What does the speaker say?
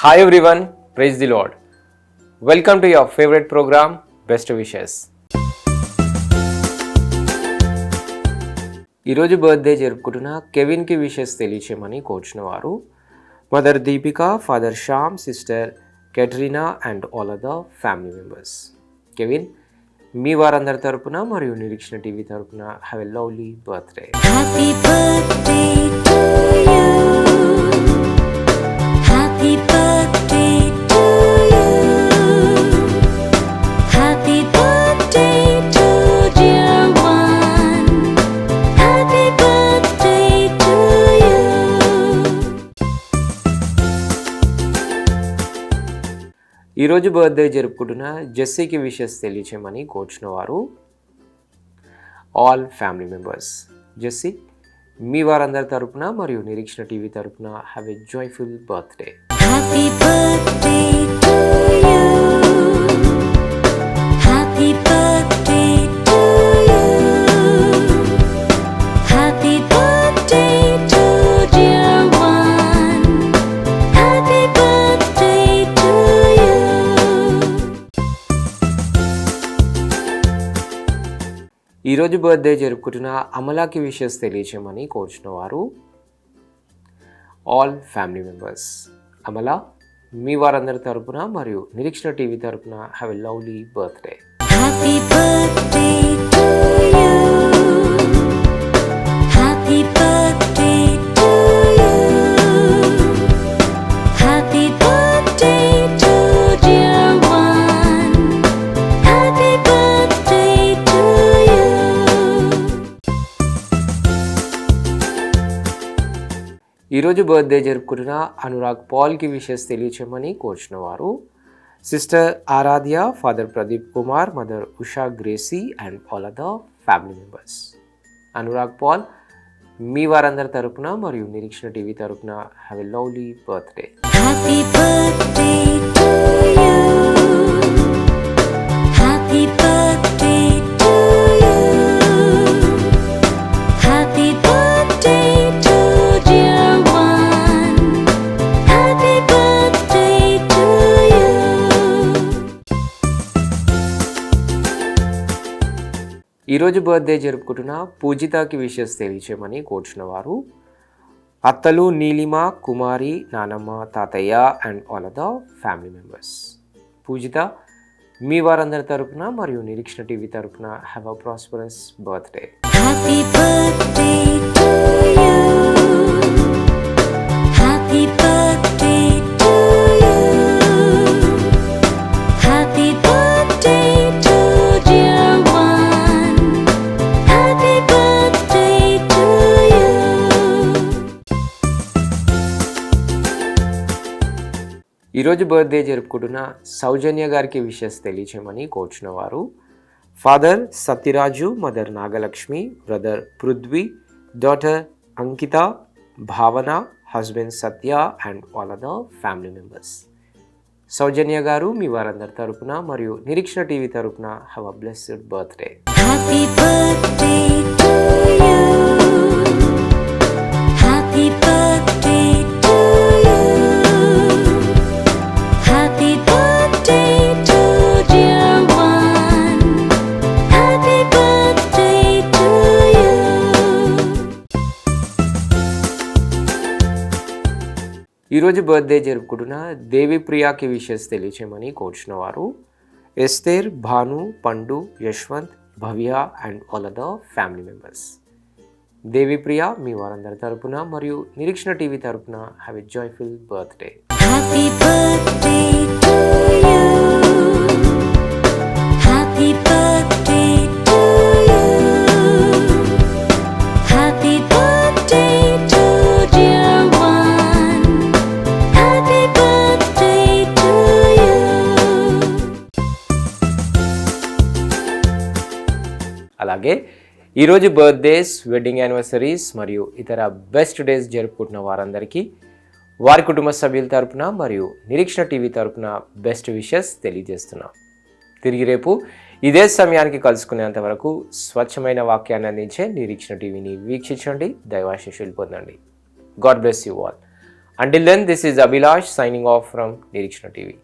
Hi everyone, praise the Lord. Welcome to your favorite program, Best Wishes. ఈరోజు birthday జరుపుకుంటున్న కెవిన్కి wishes తెలియచేయమని కోరుచున్న వారు mother Deepika, father Shyam, sister Katarina and all other family members. Kevin, మీ వారందరి తరపున మరియు నిరీక్షణ టీవీ తరపున have a lovely birthday. Happy birthday to you. Happy birthday to you. Happy birthday to dear one. Happy birthday to you. ఈరోజు birthday జరుపుకుంటున్న జెస్సీకి wishes తెలియచేయమని కోరుచున్న వారు ఆల్ ఫ్యామిలీ మెంబర్స్. జెస్సీ, మీ వారందరి తరపున మరియు నిరీక్షణ టీవీ తరపున have a joyful birthday. Happy birthday to you. Happy birthday to you. Happy birthday to dear one. Happy birthday to you. ఈరోజు బర్త్డే జరుపుకుంటున్న అమలాకి విషెస్ తెలియచేయమని కోరుచున్న వారు ఆల్ ఫ్యామిలీ మెంబర్స్. అమల, మీ వారందరి తరపున మరియు నిరీక్షణ టీవీ తరపున have a lovely birthday. Happy birthday to you. Happy birthday to you. Happy birthday to dear one. Happy birthday to you. ఈరోజు బర్త్డే జరుపుకుంటున్న అనురాగ్ పాల్కి విషెస్ తెలియచేయమని కోరుచున్న వారు sister Aradhya, father Pradeep Kumar, mother Usha Gracy and all other family members. Anurag Paul, మీ వారందరి తరపున మరియు నిరీక్షణ టీవీ తరపున have a lovely birthday. Happy birthday to you. Happy birthday to you. Happy birthday to dear one. Happy birthday to you. ఈరోజు birthday జరుపుకుంటున్న పూజితకి wishes తెలియచేయమని కోరుచున్న వారు అత్తలు నీలిమ, కుమారి, నానమ్మ, తాతయ్య and all other family members. Poojitha, మీ వారందరి తరపున మరియు నిరీక్షణ టీవీ తరపున have a prosperous birthday. Happy birthday to you. Happy birthday to you. Happy birthday to dear one. Happy birthday to you. ఈరోజు బర్త్డే జరుపుకుంటున్న సౌజన్య గారికి విషెస్ తెలియచేయమని కోరుచున్న వారు father Satyaraju, mother Nagalakshmi, brother Prithvi, daughter Ankitha, Bhavana, husband Satya and all other family members. Soujanya గారు, మీ వారందరి తరపున మరియు నిరీక్షణ టీవీ తరపున have a blessed birthday. Happy birthday to you. Happy birthday to you. Happy birthday to dear one. Happy birthday to you. ఈరోజు birthday జరుపుకుంటున్న దేవిప్రియాకి wishes తెలియచేయమని కోరుచున్న వారు Esther, Bhanu, Pandu, Yashwanth, Bhavya and all other family members. Devipriya, మీ వారందరి తరపున మరియు నిరీక్షణ టీవీ తరపున have a joyful birthday. Happy birthday to you. Happy birthday to you. Happy birthday to dear one. Happy birthday to you. అలాగే ఈరోజు బర్త్డేస్, వెడ్డింగ్ యానివర్సరీస్ మరియు ఇతర best days జరుపుకుంటున్న వారందరికీ వారి కుటుంబ సభ్యుల తరపున మరియు నిరీక్షణ టీవీ తరపున బెస్ట్ విషెస్ తెలియజేస్తున్నాం. తిరిగి రేపు ఇదే సమయానికి కలుసుకునేంత వరకు స్వచ్ఛమైన వాక్యాన్ని అందించే నిరీక్షణ టీవీని వీక్షించండి, దైవాశీస్సులు పొందండి. God bless you all. Until then, this is Abhilash signing off from Nirikshana TV.